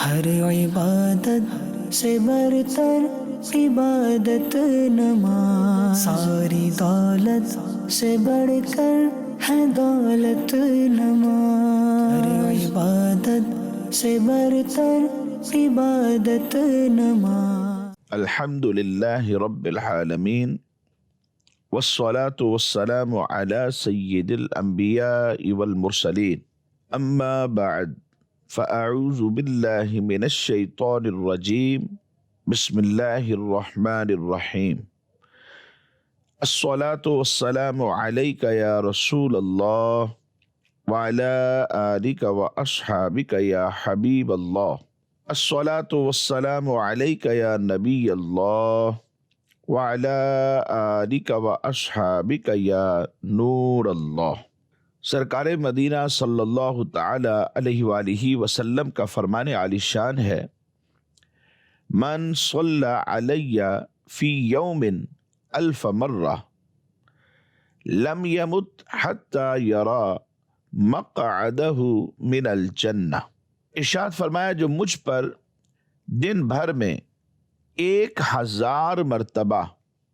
ہر عبادت سے برتر عبادت نماز، ساری دولت سے بڑھ کر ہے دولت نماز، ہر عبادت سے برتر عبادت نماز۔ الحمد للہ رب العالمین والصلاة والسلام على سید الانبیاء والمرسلین، اما بعد فاعوذ باللہ من الشیطان الرجیم، بسم اللہ الرحمن الرحیم۔ الصلاة والسلام علیک یا رسول اللہ وعلى آلک واصحابک یا حبیب اللہ، الصلاة والسلام علیک یا نبی اللہ وعلى آلک واصحابک یا نور اللہ۔ سرکار مدینہ صلی اللہ تعالی علیہ وآلہ وسلم کا فرمان عالی شان ہے، من صلی علی فی یوم الف مرہ لم یمت حتی یرا مقعدہ من الجنہ۔ ارشاد فرمایا جو مجھ پر دن بھر میں 1000 مرتبہ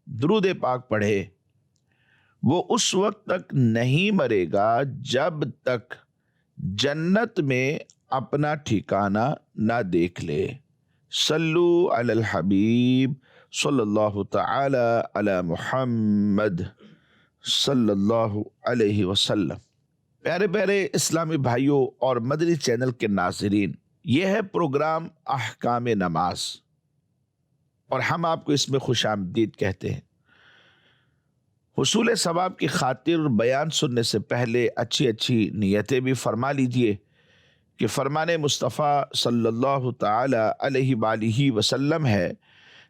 درود پاک پڑھے وہ اس وقت تک نہیں مرے گا جب تک جنت میں اپنا ٹھکانہ نہ دیکھ لے۔ صلو علی الحبیب صلی اللہ تعالی علی محمد صلی اللہ علیہ وسلم۔ پیارے پیارے اسلامی بھائیوں اور مدنی چینل کے ناظرین، یہ ہے پروگرام احکام نماز اور ہم آپ کو اس میں خوش آمدید کہتے ہیں۔ حصول ثواب کی خاطر بیان سننے سے پہلے اچھی نیتیں بھی فرما لیجئے کہ فرمان مصطفیٰ صلی اللہ تعالی علیہ وآلہ وسلم ہے،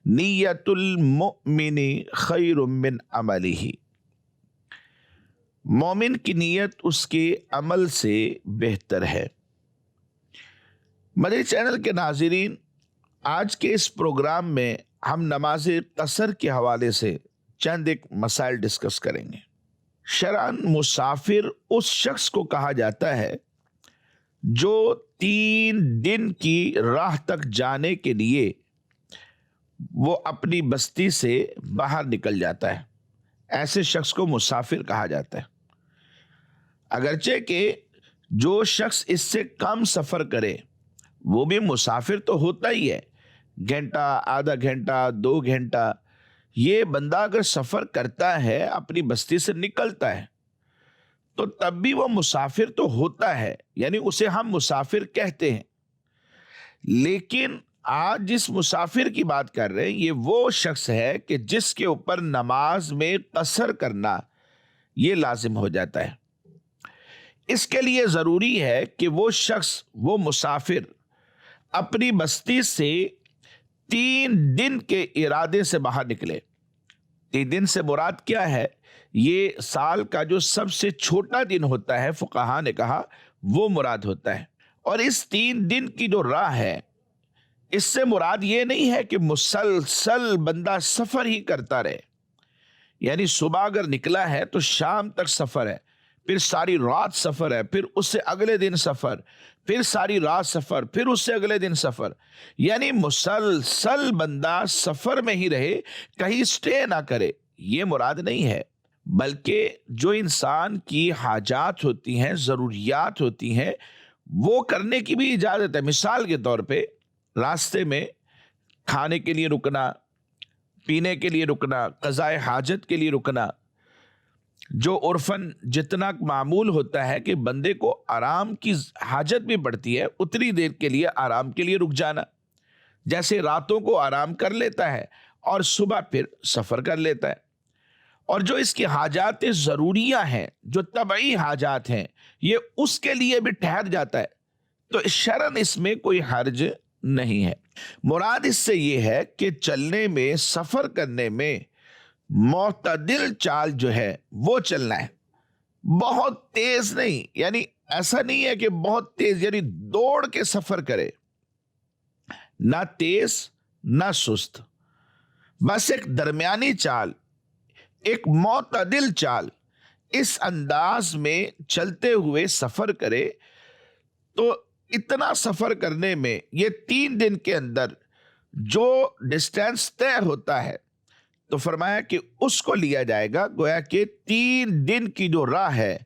نیت المؤمن خیر من عملہ، مومن کی نیت اس کے عمل سے بہتر ہے۔ مدنی چینل کے ناظرین، آج کے اس پروگرام میں ہم نماز قصر کے حوالے سے چند ایک مسائل ڈسکس کریں گے۔ شرعاً مسافر اس شخص کو کہا جاتا ہے جو 3 دن کی راہ تک جانے کے لیے وہ اپنی بستی سے باہر نکل جاتا ہے، ایسے شخص کو مسافر کہا جاتا ہے۔ اگرچہ کہ جو شخص اس سے کم سفر کرے وہ بھی مسافر تو ہوتا ہی ہے، گھنٹہ، آدھا گھنٹہ، 2 گھنٹہ، یہ بندہ اگر سفر کرتا ہے، اپنی بستی سے نکلتا ہے، تو تب بھی وہ مسافر تو ہوتا ہے، یعنی اسے ہم مسافر کہتے ہیں۔ لیکن آج جس مسافر کی بات کر رہے ہیں یہ وہ شخص ہے کہ جس کے اوپر نماز میں قصر کرنا یہ لازم ہو جاتا ہے۔ اس کے لیے ضروری ہے کہ وہ شخص، وہ مسافر اپنی بستی سے 3 دن کے ارادے سے باہر نکلے۔ 3 دن سے مراد کیا ہے؟ یہ سال کا جو سب سے چھوٹا دن ہوتا ہے، فقہا نے کہا وہ مراد ہوتا ہے۔ اور اس 3 دن کی جو راہ ہے، اس سے مراد یہ نہیں ہے کہ مسلسل بندہ سفر ہی کرتا رہے، یعنی صبح اگر نکلا ہے تو شام تک سفر ہے، پھر ساری رات سفر ہے، پھر اس سے اگلے دن سفر، پھر ساری رات سفر، پھر اس سے اگلے دن سفر، یعنی مسلسل بندہ سفر میں ہی رہے، کہیں سٹے نہ کرے، یہ مراد نہیں ہے۔ بلکہ جو انسان کی حاجات ہوتی ہیں، ضروریات ہوتی ہیں، وہ کرنے کی بھی اجازت ہے۔ مثال کے طور پہ راستے میں کھانے کے لیے رکنا، پینے کے لیے رکنا، قضاء حاجت کے لیے رکنا، جو عرفاً جتنا معمول ہوتا ہے کہ بندے کو آرام کی حاجت بھی پڑتی ہے، اتنی دیر کے لیے آرام کے لیے رک جانا، جیسے راتوں کو آرام کر لیتا ہے اور صبح پھر سفر کر لیتا ہے۔ اور جو اس کی حاجات ضروریہ ہیں، جو طبعی حاجات ہیں، یہ اس کے لیے بھی ٹھہر جاتا ہے، تو شرعاً اس میں کوئی حرج نہیں ہے۔ مراد اس سے یہ ہے کہ چلنے میں، سفر کرنے میں معتدل چال جو ہے وہ چلنا ہے، بہت تیز نہیں، یعنی ایسا نہیں ہے کہ بہت تیز یعنی دوڑ کے سفر کرے، نہ تیز نہ سست، بس ایک درمیانی چال، ایک معتدل چال، اس انداز میں چلتے ہوئے سفر کرے تو اتنا سفر کرنے میں یہ 3 دن کے اندر جو ڈسٹینس طے ہوتا ہے تو فرمایا کہ اس کو لیا جائے گا. گویا کہ 3 دن کی جو راہ ہے،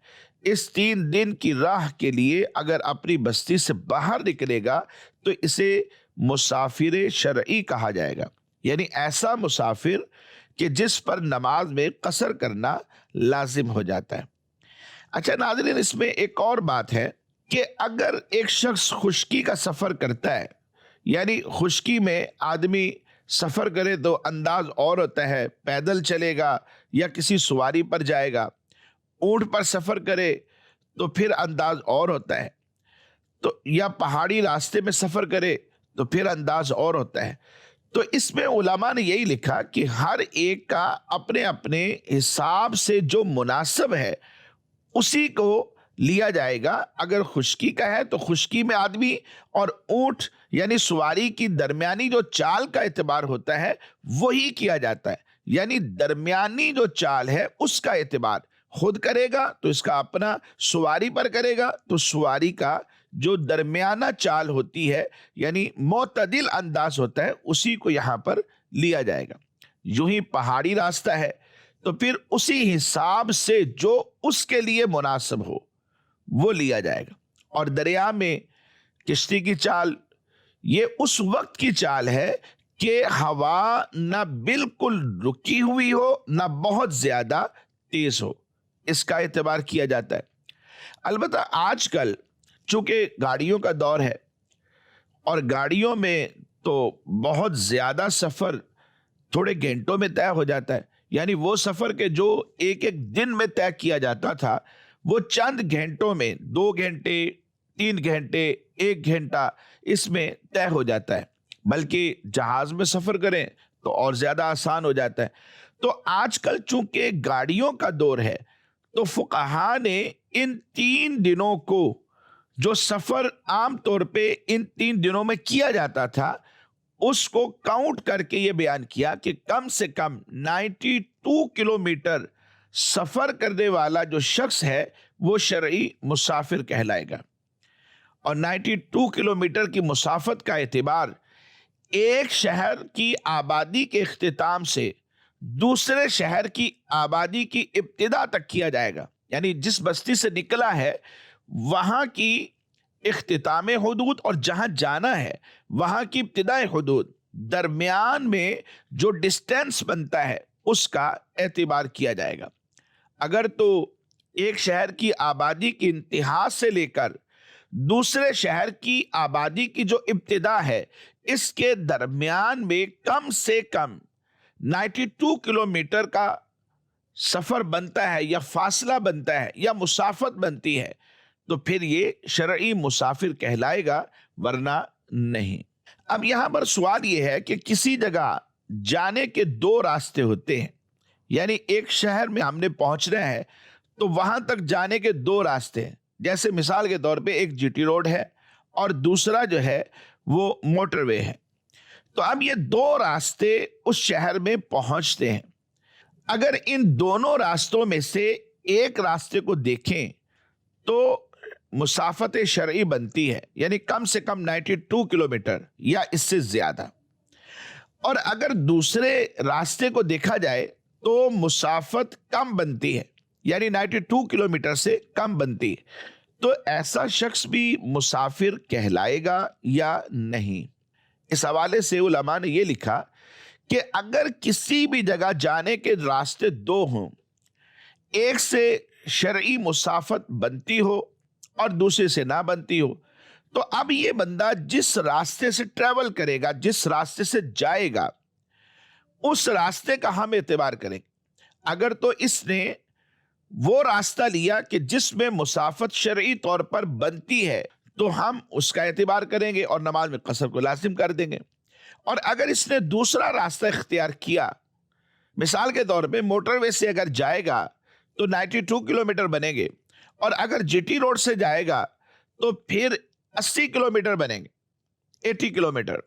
اس 3 دن کی راہ کے لیے اگر اپنی بستی سے باہر نکلے گا تو اسے مسافر شرعی کہا جائے گا، یعنی ایسا مسافر کہ جس پر نماز میں قصر کرنا لازم ہو جاتا ہے. اچھا ناظرین، اس میں ایک اور بات ہے کہ اگر ایک شخص خشکی کا سفر کرتا ہے، یعنی خشکی میں آدمی سفر کرے تو انداز اور ہوتا ہے، پیدل چلے گا یا کسی سواری پر جائے گا. اونٹ پر سفر کرے تو پھر انداز اور ہوتا ہے، تو یا پہاڑی راستے میں سفر کرے تو پھر انداز اور ہوتا ہے. تو اس میں علماء نے یہی لکھا کہ ہر ایک کا اپنے اپنے حساب سے جو مناسب ہے اسی کو لیا جائے گا. اگر خشکی کا ہے تو خشکی میں آدمی اور اونٹ یعنی سواری کی درمیانی جو چال کا اعتبار ہوتا ہے وہی کیا جاتا ہے، یعنی درمیانی جو چال ہے اس کا اعتبار خود کرے گا تو اس کا اپنا، سواری پر کرے گا تو سواری کا جو درمیانہ چال ہوتی ہے یعنی معتدل انداز ہوتا ہے اسی کو یہاں پر لیا جائے گا. یوں ہی پہاڑی راستہ ہے تو پھر اسی حساب سے جو اس کے لیے مناسب ہو وہ لیا جائے گا. اور دریا میں کشتی کی چال یہ اس وقت کی چال ہے کہ ہوا نہ بالکل رکی ہوئی ہو نہ بہت زیادہ تیز ہو، اس کا اعتبار کیا جاتا ہے. البتہ آج کل چونکہ گاڑیوں کا دور ہے اور گاڑیوں میں تو بہت زیادہ سفر تھوڑے گھنٹوں میں طے ہو جاتا ہے، یعنی وہ سفر کے جو ایک دن میں طے کیا جاتا تھا وہ چند گھنٹوں میں 2 گھنٹے 3 گھنٹے 1 گھنٹہ اس میں طے ہو جاتا ہے. بلکہ جہاز میں سفر کریں تو اور زیادہ آسان ہو جاتا ہے. تو آج کل چونکہ گاڑیوں کا دور ہے تو فقہا نے ان 3 دنوں کو جو سفر عام طور پہ ان 3 دنوں میں کیا جاتا تھا اس کو کاؤنٹ کر کے یہ بیان کیا کہ کم سے کم 92 کلومیٹر سفر کرنے والا جو شخص ہے وہ شرعی مسافر کہلائے گا. اور 92 کلومیٹر کی مسافت کا اعتبار ایک شہر کی آبادی کے اختتام سے دوسرے شہر کی آبادی کی ابتدا تک کیا جائے گا. یعنی جس بستی سے نکلا ہے وہاں کی اختتام حدود اور جہاں جانا ہے وہاں کی ابتدائی حدود، درمیان میں جو ڈسٹینس بنتا ہے اس کا اعتبار کیا جائے گا. اگر تو ایک شہر کی آبادی کی انتہا سے لے کر دوسرے شہر کی آبادی کی جو ابتدا ہے اس کے درمیان میں کم سے کم 92 کلومیٹر کا سفر بنتا ہے یا فاصلہ بنتا ہے یا مسافت بنتی ہے تو پھر یہ شرعی مسافر کہلائے گا، ورنہ نہیں. اب یہاں پر سوال یہ ہے کہ کسی جگہ جانے کے 2 راستے ہوتے ہیں، یعنی ایک شہر میں ہم نے پہنچنا ہے تو وہاں تک جانے کے 2 راستے ہیں. جیسے مثال کے طور پہ ایک جی ٹی روڈ ہے اور دوسرا جو ہے وہ موٹر وے ہے. تو اب یہ 2 راستے اس شہر میں پہنچتے ہیں. اگر ان دونوں راستوں میں سے ایک راستے کو دیکھیں تو مسافت شرعی بنتی ہے، یعنی کم سے کم 92 کلومیٹر یا اس سے زیادہ. اور اگر دوسرے راستے کو دیکھا جائے تو مسافت کم بنتی ہے، یعنی 92 کلومیٹر سے کم بنتی ہے. تو ایسا شخص بھی مسافر کہلائے گا یا نہیں؟ اس حوالے سے علماء نے یہ لکھا کہ اگر کسی بھی جگہ جانے کے راستے 2 ہوں، ایک سے شرعی مسافت بنتی ہو اور دوسرے سے نہ بنتی ہو، تو اب یہ بندہ جس راستے سے ٹریول کرے گا، جس راستے سے جائے گا، اس راستے کا ہم اعتبار کریں. اگر تو اس نے وہ راستہ لیا کہ جس میں مسافت شرعی طور پر بنتی ہے تو ہم اس کا اعتبار کریں گے اور نماز میں قصر کو لازم کر دیں گے. اور اگر اس نے دوسرا راستہ اختیار کیا، مثال کے طور پہ موٹر وے سے اگر جائے گا تو 92 کلومیٹر بنیں گے، اور اگر جی ٹی روڈ سے جائے گا تو پھر 80 کلومیٹر بنیں گے، 80 کلومیٹر.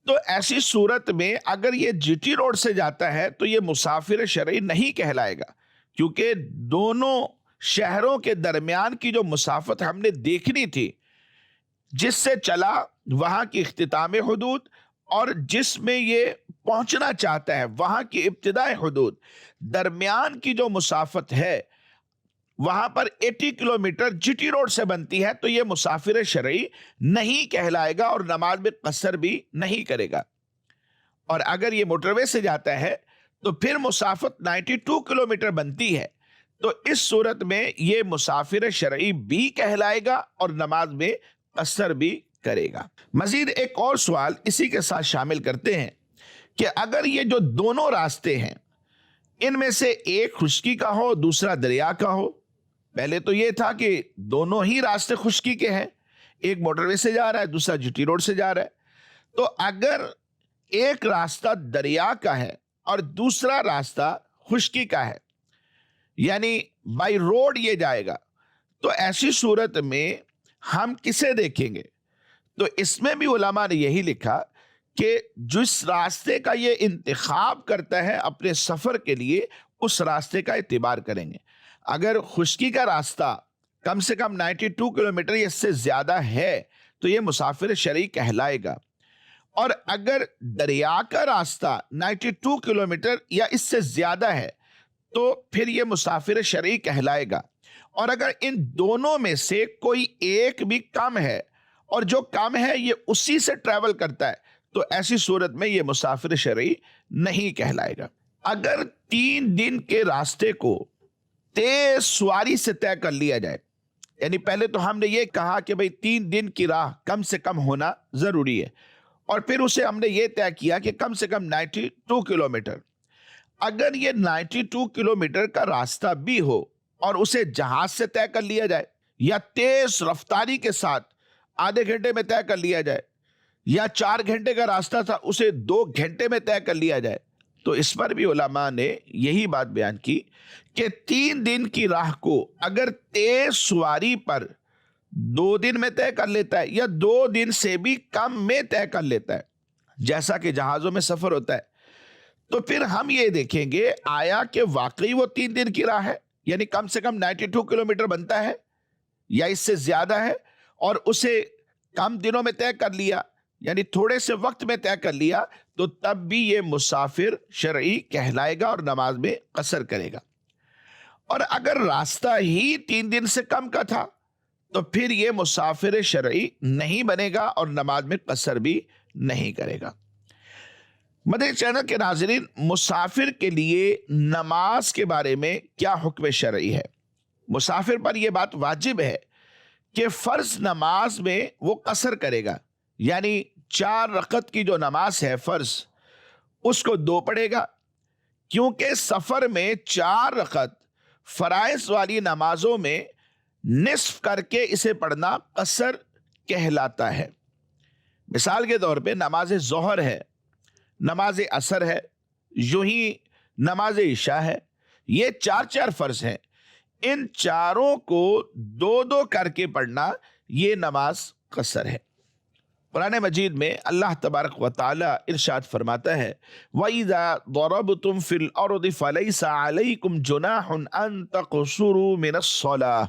تو ایسی صورت میں اگر یہ جی ٹی روڈ سے جاتا ہے تو یہ مسافر شرعی نہیں کہلائے گا، کیونکہ دونوں شہروں کے درمیان کی جو مسافت ہم نے دیکھنی تھی جس سے چلا وہاں کی اختتام حدود اور جس میں یہ پہنچنا چاہتا ہے وہاں کی ابتدائی حدود، درمیان کی جو مسافت ہے وہاں پر 80 کلومیٹر جی ٹی روڈ سے بنتی ہے، تو یہ مسافر شرعی نہیں کہلائے گا اور نماز میں قصر بھی نہیں کرے گا۔ اور اگر یہ موٹر وے سے جاتا ہے تو پھر مسافت 92 کلومیٹر بنتی ہے، تو اس صورت میں یہ مسافر شرعی بھی کہلائے گا اور نماز میں قصر بھی کرے گا۔ مزید ایک اور سوال اسی کے ساتھ شامل کرتے ہیں کہ اگر یہ جو دونوں راستے ہیں ان میں سے ایک خشکی کا ہو دوسرا دریا کا ہو، پہلے تو یہ تھا کہ دونوں ہی راستے خشکی کے ہیں، ایک موٹر وے سے جا رہا ہے دوسرا جی ٹی روڈ سے جا رہا ہے، تو اگر ایک راستہ دریا کا ہے اور دوسرا راستہ خشکی کا ہے، یعنی بائی روڈ یہ جائے گا، تو ایسی صورت میں ہم کسے دیکھیں گے؟ تو اس میں بھی علماء نے یہی لکھا کہ جس راستے کا یہ انتخاب کرتا ہے اپنے سفر کے لیے اس راستے کا اعتبار کریں گے۔ اگر خشکی کا راستہ کم سے کم 92 کلومیٹر یا اس سے زیادہ ہے تو یہ مسافر شرعی کہلائے گا، اور اگر دریا کا راستہ 92 کلومیٹر یا اس سے زیادہ ہے تو پھر یہ مسافر شرعی کہلائے گا، اور اگر ان دونوں میں سے کوئی ایک بھی کم ہے اور جو کم ہے یہ اسی سے ٹریول کرتا ہے تو ایسی صورت میں یہ مسافر شرعی نہیں کہلائے گا۔ اگر 3 دن کے راستے کو تیز سواری سے طے کر لیا جائے، یعنی پہلے تو ہم نے یہ کہا کہ بھئی 3 دن کی راہ کم سے کم ہونا ضروری ہے، اور پھر اسے ہم نے یہ طے کیا کہ کم سے کم 92 کلومیٹر۔ اگر یہ 92 کلومیٹر کا راستہ بھی ہو اور اسے جہاز سے طے کر لیا جائے یا تیز رفتاری کے ساتھ آدھے گھنٹے میں طے کر لیا جائے، یا 4 گھنٹے کا راستہ تھا اسے 2 گھنٹے میں طے کر لیا جائے، تو اس پر بھی علماء نے یہی بات بیان کی کہ 3 دن کی راہ کو اگر تیز سواری پر 2 دن میں طے کر لیتا ہے یا 2 دن سے بھی کم میں طے کر لیتا ہے جیسا کہ جہازوں میں سفر ہوتا ہے، تو پھر ہم یہ دیکھیں گے آیا کہ واقعی وہ 3 دن کی راہ ہے، یعنی کم سے کم 92 کلومیٹر بنتا ہے یا اس سے زیادہ ہے، اور اسے کم دنوں میں طے کر لیا یعنی تھوڑے سے وقت میں طے کر لیا، تو تب بھی یہ مسافر شرعی کہلائے گا اور نماز میں قصر کرے گا۔ اور اگر راستہ ہی 3 دن سے کم کا تھا تو پھر یہ مسافر شرعی نہیں بنے گا اور نماز میں قصر بھی نہیں کرے گا۔ مدنی چینل کے ناظرین، مسافر کے لیے نماز کے بارے میں کیا حکم شرعی ہے؟ مسافر پر یہ بات واجب ہے کہ فرض نماز میں وہ قصر کرے گا، یعنی 4 رکعت کی جو نماز ہے فرض اس کو 2 پڑھے گا، کیونکہ سفر میں 4 رکعت فرائض والی نمازوں میں نصف کر کے اسے پڑھنا قصر کہلاتا ہے۔ مثال کے طور پہ نماز ظہر ہے، نماز عصر ہے، یوں ہی نماز عشاء ہے، یہ 4 فرض ہیں، ان چاروں کو 2 کر کے پڑھنا یہ نماز قصر ہے۔ قرآن مجید میں اللہ تبارک و تعالی ارشاد فرماتا ہے وَإِذَا ضَرَبْتُمْ فِي الْأَرْضِ فَلَيْسَ عَلَيْكُمْ جُنَاحٌ أَن تَقْصُرُوا مِنَ الصَّلَاةِ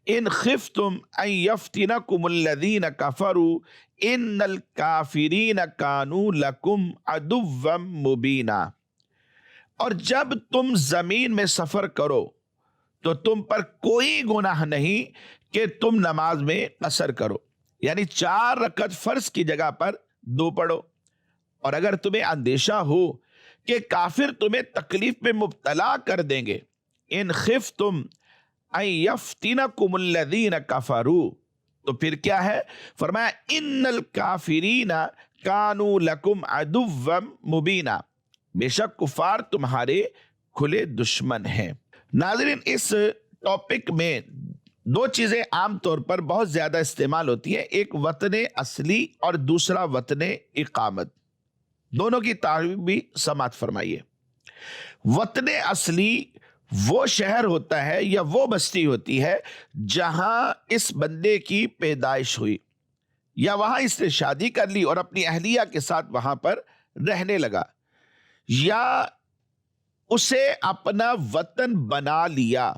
إِنْ خِفْتُمْ أَن يَفْتِنَكُمُ الَّذِينَ كَفَرُوا إِنَّ الْكَافِرِينَ كَانُوا لَكُمْ عَدُوًّا مُبِينًا۔ اور جب تم زمین میں سفر کرو تو تم پر کوئی گناہ نہیں کہ تم نماز میں قصر کرو، یعنی 4 رکعت فرض کی جگہ پر 2 پڑھو، اور اگر تمہیں اندیشہ ہو کہ کافر تمہیں تکلیف میں مبتلا کر دیں گے، ان خفتم ان یفتنکم الذین کفروا، تو پھر کیا ہے؟ فرمایا ان الکافرین کانوا لکم عدوا مبینا، بے شک کفار تمہارے کھلے دشمن ہیں۔ ناظرین، اس ٹاپک میں 2 چیزیں عام طور پر بہت زیادہ استعمال ہوتی ہیں، ایک وطن اصلی اور دوسرا وطن اقامت، دونوں کی تعریف بھی سماعت فرمائیے۔ وطن اصلی وہ شہر ہوتا ہے یا وہ بستی ہوتی ہے جہاں اس بندے کی پیدائش ہوئی، یا وہاں اس نے شادی کر لی اور اپنی اہلیہ کے ساتھ وہاں پر رہنے لگا، یا اسے اپنا وطن بنا لیا،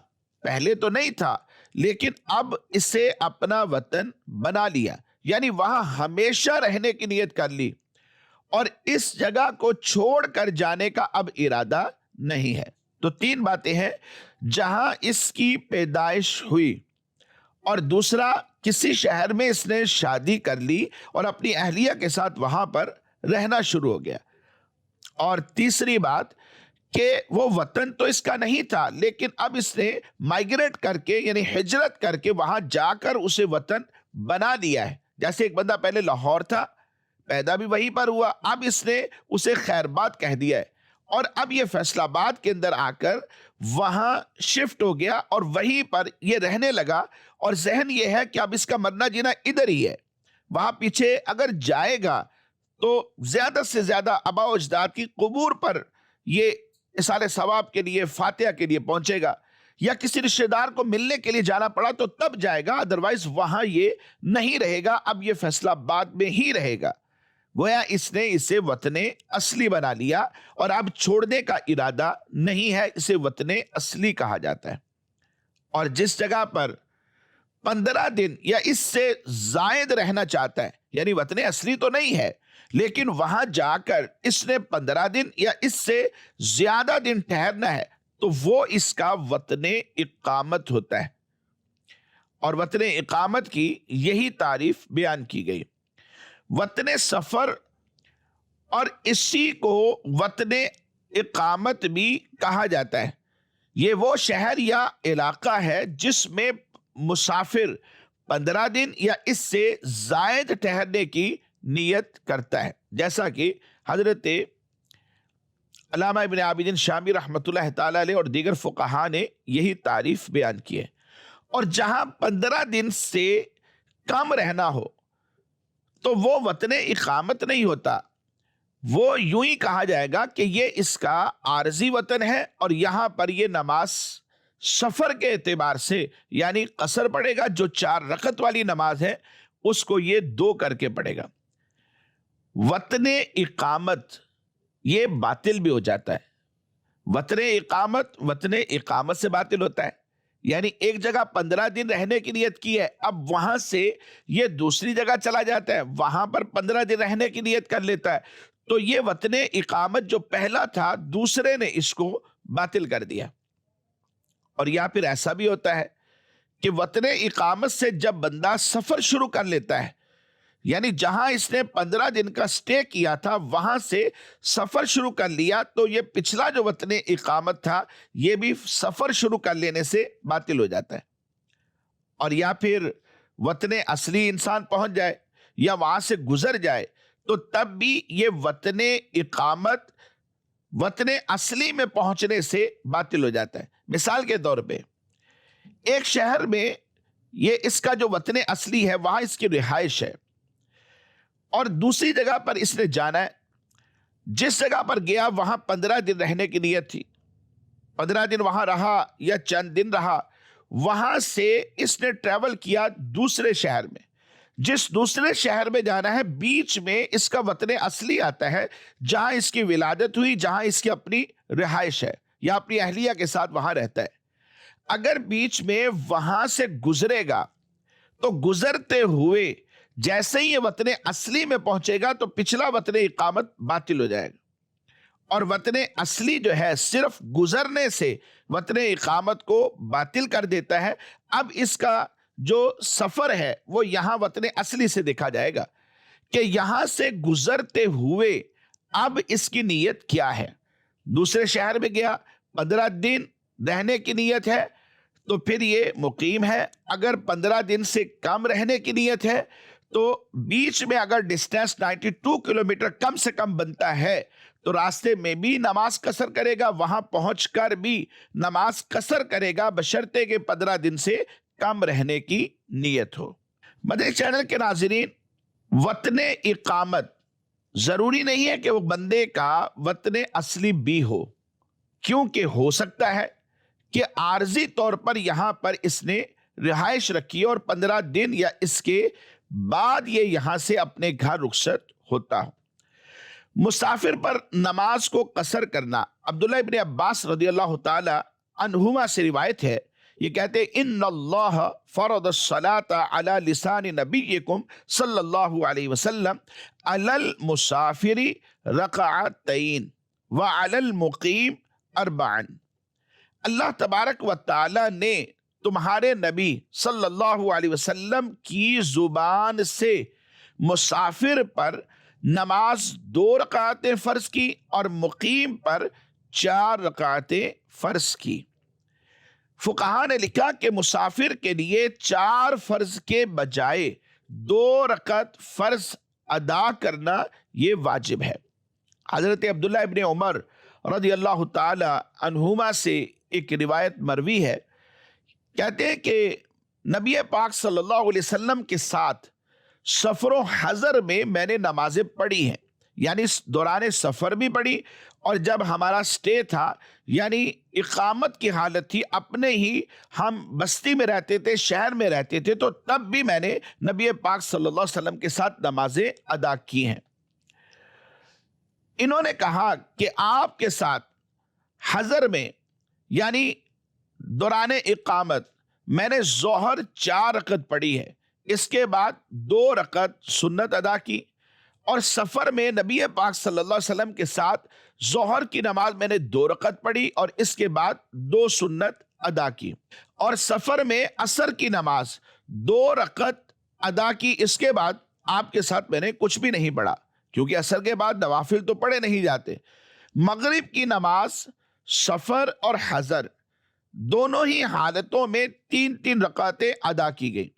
پہلے تو نہیں تھا لیکن اب اسے اپنا وطن بنا لیا، یعنی وہاں ہمیشہ رہنے کی نیت کر لی اور اس جگہ کو چھوڑ کر جانے کا اب ارادہ نہیں ہے۔ تو تین باتیں ہیں، جہاں اس کی پیدائش ہوئی، اور دوسرا کسی شہر میں اس نے شادی کر لی اور اپنی اہلیہ کے ساتھ وہاں پر رہنا شروع ہو گیا، اور تیسری بات کہ وہ وطن تو اس کا نہیں تھا، لیکن اب اس نے مائگریٹ کر کے یعنی ہجرت کر کے وہاں جا کر اسے وطن بنا لیا ہے۔ جیسے ایک بندہ پہلے لاہور تھا، پیدا بھی وہیں پر ہوا، اب اس نے اسے خیرباد کہہ دیا ہے، اور اب یہ فیصل آباد کے اندر آ کر وہاں شفٹ ہو گیا اور وہیں پر یہ رہنے لگا، اور ذہن یہ ہے کہ اب اس کا مرنا جینا ادھر ہی ہے۔ وہاں پیچھے اگر جائے گا تو زیادہ سے زیادہ آباء و اجداد کی قبور پر یہ اصالہ ثواب کے لیے، فاتحہ کے لیے پہنچے گا، یا کسی رشتہ دار کو ملنے کے لیے جانا پڑا تو تب جائے گا، ادروائز وہاں یہ نہیں رہے گا، اب یہ فیصل آباد میں ہی رہے گا۔ گویا اس نے اسے وطن اصلی بنا لیا اور اب چھوڑنے کا ارادہ نہیں ہے، اسے وطن اصلی کہا جاتا ہے۔ اور جس جگہ پر 15 دن یا اس سے زائد رہنا چاہتا ہے، یعنی وطن اصلی تو نہیں ہے لیکن وہاں جا کر اس نے 15 دن یا اس سے زیادہ دن ٹھہرنا ہے، تو وہ اس کا وطن اقامت ہوتا ہے، اور وطن اقامت کی یہی تعریف بیان کی گئی۔ وطن سفر اور اسی کو وطن اقامت بھی کہا جاتا ہے۔ یہ وہ شہر یا علاقہ ہے جس میں مسافر 15 دن یا اس سے زائد ٹھہرنے کی نیت کرتا ہے، جیسا کہ حضرت علامہ ابن عابدین شامی رحمۃ اللہ تعالی علیہ اور دیگر فقہاء نے یہی تعریف بیان کی ہے۔ اور جہاں 15 دن سے کم رہنا ہو تو وہ وطن اقامت نہیں ہوتا، وہ یوں ہی کہا جائے گا کہ یہ اس کا عارضی وطن ہے، اور یہاں پر یہ نماز سفر کے اعتبار سے یعنی قصر پڑے گا، جو 4 رکعت والی نماز ہے اس کو یہ 2 کر کے پڑے گا۔ وطن اقامت یہ باطل بھی ہو جاتا ہے، وطن اقامت سے باطل ہوتا ہے، یعنی ایک جگہ 15 دن رہنے کی نیت کی ہے، اب وہاں سے یہ دوسری جگہ چلا جاتا ہے، وہاں پر 15 دن رہنے کی نیت کر لیتا ہے، تو یہ وطن اقامت جو پہلا تھا دوسرے نے اس کو باطل کر دیا۔ اور یا پھر ایسا بھی ہوتا ہے کہ وطن اقامت سے جب بندہ سفر شروع کر لیتا ہے، یعنی جہاں اس نے 15 دن کا سٹے کیا تھا وہاں سے سفر شروع کر لیا، تو یہ پچھلا جو وطن اقامت تھا یہ بھی سفر شروع کر لینے سے باطل ہو جاتا ہے۔ اور یا پھر وطن اصلی انسان پہنچ جائے یا وہاں سے گزر جائے تو تب بھی یہ وطن اقامت وطن اصلی میں پہنچنے سے باطل ہو جاتا ہے۔ مثال کے طور پہ ایک شہر میں یہ اس کا جو وطن اصلی ہے وہاں اس کی رہائش ہے، اور دوسری جگہ پر اس نے جانا ہے، جس جگہ پر گیا وہاں 15 دن رہنے کی نیت تھی، 15 دن وہاں رہا یا چند دن رہا، وہاں سے اس نے ٹریول کیا دوسرے شہر میں، جس دوسرے شہر میں جانا ہے بیچ میں اس کا وطن اصلی آتا ہے، جہاں اس کی ولادت ہوئی، جہاں اس کی اپنی رہائش ہے یا اپنی اہلیہ کے ساتھ وہاں رہتا ہے۔ اگر بیچ میں وہاں سے گزرے گا تو گزرتے ہوئے جیسے ہی یہ وطن اصلی میں پہنچے گا تو پچھلا وطن اقامت باطل ہو جائے گا، اور وطن اصلی جو ہے صرف گزرنے سے وطن اقامت کو باطل کر دیتا ہے۔ اب اس کا جو سفر ہے وہ یہاں وطن اصلی سے دیکھا جائے گا کہ یہاں سے گزرتے ہوئے اب اس کی نیت کیا ہے۔ دوسرے شہر میں گیا، 15 دن رہنے کی نیت ہے تو پھر یہ مقیم ہے، اگر 15 دن سے کم رہنے کی نیت ہے تو بیچ میں اگر ڈسٹینس 92 کلومیٹر کم سے کم بنتا ہے تو راستے میں بھی نماز قصر کرے گا، وہاں پہنچ کر بھی نماز قصر کرے گا، بشرطے کہ 15 دن سے کم رہنے کی نیت ہو۔ مدنی چینل کے ناظرین، وطن اقامت ضروری نہیں ہے کہ وہ بندے کا وطن اصلی بھی ہو، کیونکہ ہو سکتا ہے کہ عارضی طور پر یہاں پر اس نے رہائش رکھی اور 15 دن یا اس کے بعد یہ یہاں سے اپنے گھر رخصت ہوتا ہو۔ مسافر پر نماز کو قصر کرنا، عبداللہ ابن عباس رضی اللہ تعالی عنہما سے روایت ہے یہ کہتے ہیں ان اللہ فرض الصلاۃ علی لسان نبیکم صلی اللہ علیہ وسلم علی المسافر رکعتین وعلی المقیم اربعا. اللہ تبارک و تعالی نے تمہارے نبی صلی اللہ علیہ وسلم کی زبان سے مسافر پر نماز 2 رکعتیں فرض کی اور مقیم پر 4 رکعتیں فرض کی. فقہا نے لکھا کہ مسافر کے لیے 4 فرض کے بجائے 2 رکعت فرض ادا کرنا یہ واجب ہے. حضرت عبداللہ ابن عمر رضی اللہ تعالی عنہما سے ایک روایت مروی ہے، کہتے ہیں کہ نبی پاک صلی اللہ علیہ وسلم کے ساتھ سفر و حضر میں میں نے نمازیں پڑھی ہیں، یعنی دوران سفر بھی پڑھی، اور جب ہمارا سٹے تھا یعنی اقامت کی حالت تھی، اپنے ہی ہم بستی میں رہتے تھے، شہر میں رہتے تھے، تو تب بھی میں نے نبی پاک صلی اللہ علیہ وسلم کے ساتھ نمازیں ادا کی ہیں. انہوں نے کہا کہ آپ کے ساتھ حضر میں یعنی دوران اقامت میں نے ظہر 4 رکعت پڑھی ہے، اس کے بعد 2 رکعت سنت ادا کی، اور سفر میں نبی پاک صلی اللہ علیہ وسلم کے ساتھ ظہر کی نماز میں نے 2 رکعت پڑھی اور اس کے بعد 2 سنت ادا کی، اور سفر میں عصر کی نماز 2 رکعت ادا کی، اس کے بعد آپ کے ساتھ میں نے کچھ بھی نہیں پڑھا کیونکہ عصر کے بعد نوافل تو پڑھے نہیں جاتے. مغرب کی نماز سفر اور حضر دونوں ہی حالتوں میں 3 رکعتیں ادا کی گئی،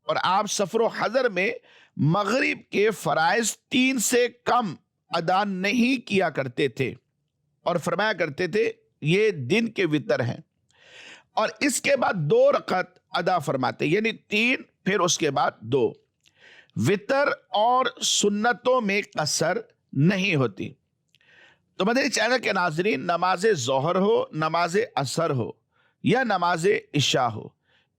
اور آپ سفر و حضر میں مغرب کے فرائض 3 سے کم ادا نہیں کیا کرتے تھے، اور فرمایا کرتے تھے یہ دن کے وتر ہیں، اور اس کے بعد 2 رکعت ادا فرماتے، یعنی 3 پھر اس کے بعد 2. وتر اور سنتوں میں قصر نہیں ہوتی. تو مدنی چینل کے ناظرین، نماز ظہر ہو، نماز عصر ہو یا نماز عشاء ہو،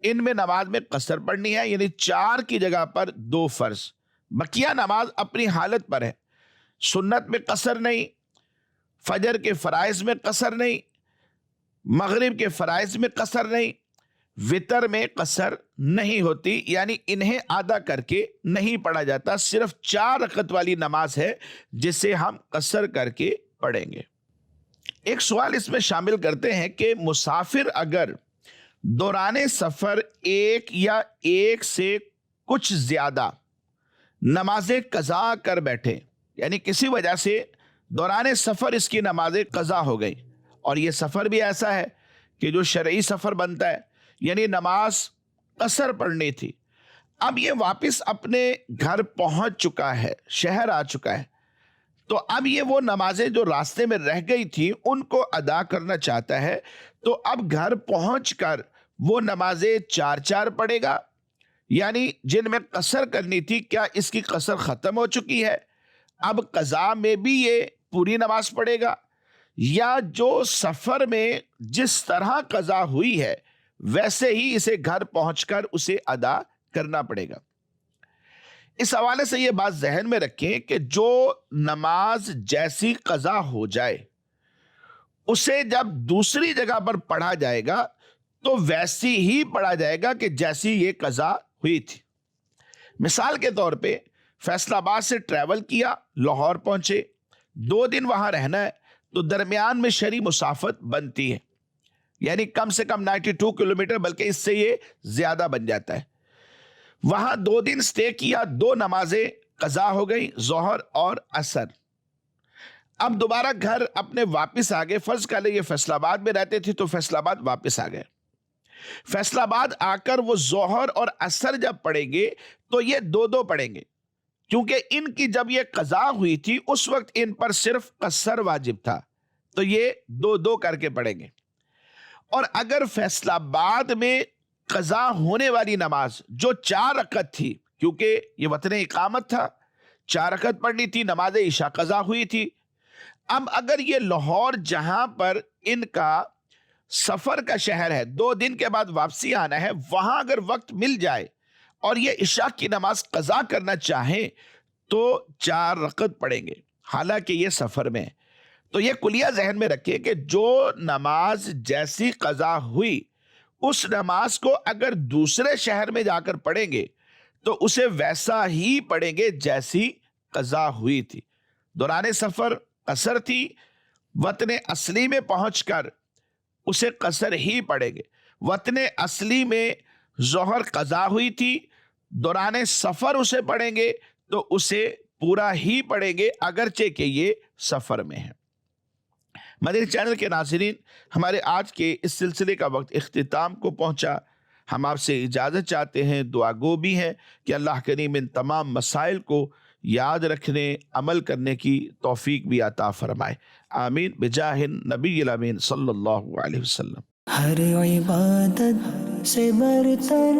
ان میں نماز میں قصر پڑھنی ہے، یعنی 4 کی جگہ پر 2 فرض. بقیہ نماز اپنی حالت پر ہے، سنت میں قصر نہیں، فجر کے فرائض میں قصر نہیں، مغرب کے فرائض میں قصر نہیں، وتر میں قصر نہیں ہوتی، یعنی انہیں آدھا کر کے نہیں پڑھا جاتا، صرف 4 رکعت والی نماز ہے جسے ہم قصر کر کے پڑھیں گے. ایک سوال اس میں شامل کرتے ہیں کہ مسافر اگر دوران سفر 1 یا 1 سے کچھ زیادہ نمازیں قضا کر بیٹھے، یعنی کسی وجہ سے دوران سفر اس کی نمازیں قضا ہو گئی، اور یہ سفر بھی ایسا ہے کہ جو شرعی سفر بنتا ہے، یعنی نماز قصر پڑھنی تھی، اب یہ واپس اپنے گھر پہنچ چکا ہے، شہر آ چکا ہے، تو اب یہ وہ نمازیں جو راستے میں رہ گئی تھی ان کو ادا کرنا چاہتا ہے، تو اب گھر پہنچ کر وہ نمازیں 4 پڑھے گا، یعنی جن میں قصر کرنی تھی کیا اس کی قصر ختم ہو چکی ہے، اب قضا میں بھی یہ پوری نماز پڑھے گا، یا جو سفر میں جس طرح قضا ہوئی ہے ویسے ہی اسے گھر پہنچ کر اسے ادا کرنا پڑے گا. اس حوالے سے یہ بات ذہن میں رکھیں کہ جو نماز جیسی قضا ہو جائے اسے جب دوسری جگہ پر پڑھا جائے گا تو ویسی ہی پڑھا جائے گا کہ جیسی یہ قضا ہوئی تھی. مثال کے طور پہ فیصل آباد سے ٹریول کیا، لاہور پہنچے، 2 دن وہاں رہنا ہے، تو درمیان میں شرعی مسافت بنتی ہے، یعنی کم سے کم 92 کلومیٹر، بلکہ اس سے یہ زیادہ بن جاتا ہے. وہاں 2 دن سٹے کیا، 2 نمازیں قضا ہو گئی، ظہر اور عصر. اب دوبارہ گھر اپنے واپس آ گئے. فرض کر لیں یہ فیصل آباد میں رہتے تھے تو فیصل آباد واپس آ گئے. فیصل آباد آ کر وہ ظہر اور عصر جب پڑھیں گے تو یہ 2 پڑھیں گے، کیونکہ ان کی جب یہ قضا ہوئی تھی اس وقت ان پر صرف قصر واجب تھا، تو یہ 2 کر کے پڑھیں گے. اور اگر فیصل آباد میں قضا ہونے والی نماز جو 4 رکعت تھی، کیونکہ یہ وطن اقامت تھا، 4 رکعت پڑھنی تھی، نماز عشاء قضا ہوئی تھی، اب اگر یہ لاہور جہاں پر ان کا سفر کا شہر ہے، 2 دن کے بعد واپسی آنا ہے، وہاں اگر وقت مل جائے اور یہ عشاء کی نماز قضا کرنا چاہیں تو 4 رکعت پڑھیں گے، حالانکہ یہ سفر میں ہے. تو یہ کلیہ ذہن میں رکھیں کہ جو نماز جیسی قضا ہوئی اس نماز کو اگر دوسرے شہر میں جا کر پڑھیں گے تو اسے ویسا ہی پڑھیں گے جیسی قضا ہوئی تھی. دوران سفر قصر تھی، وطن اصلی میں پہنچ کر اسے قصر ہی پڑھیں گے. وطن اصلی میں ظہر قضا ہوئی تھی، دوران سفر اسے پڑھیں گے تو اسے پورا ہی پڑھیں گے اگرچہ کہ یہ سفر میں ہے. مدنی چینل کے ناظرین، ہمارے آج کے اس سلسلے کا وقت اختتام کو پہنچا. ہم آپ سے اجازت چاہتے ہیں، دعا گو بھی ہیں کہ اللہ کریم ان تمام مسائل کو یاد رکھنے، عمل کرنے کی توفیق بھی عطا فرمائے. آمین بجاہ نبی الامین صلی اللہ علیہ وسلم. ہر عبادت سے برتر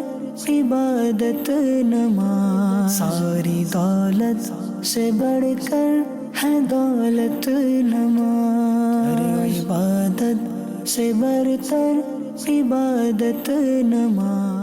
عبادت نماز، ساری دولت سے بڑھ کر ہے دولت نماز. ہر عبادت سے برتر عبادت نماز.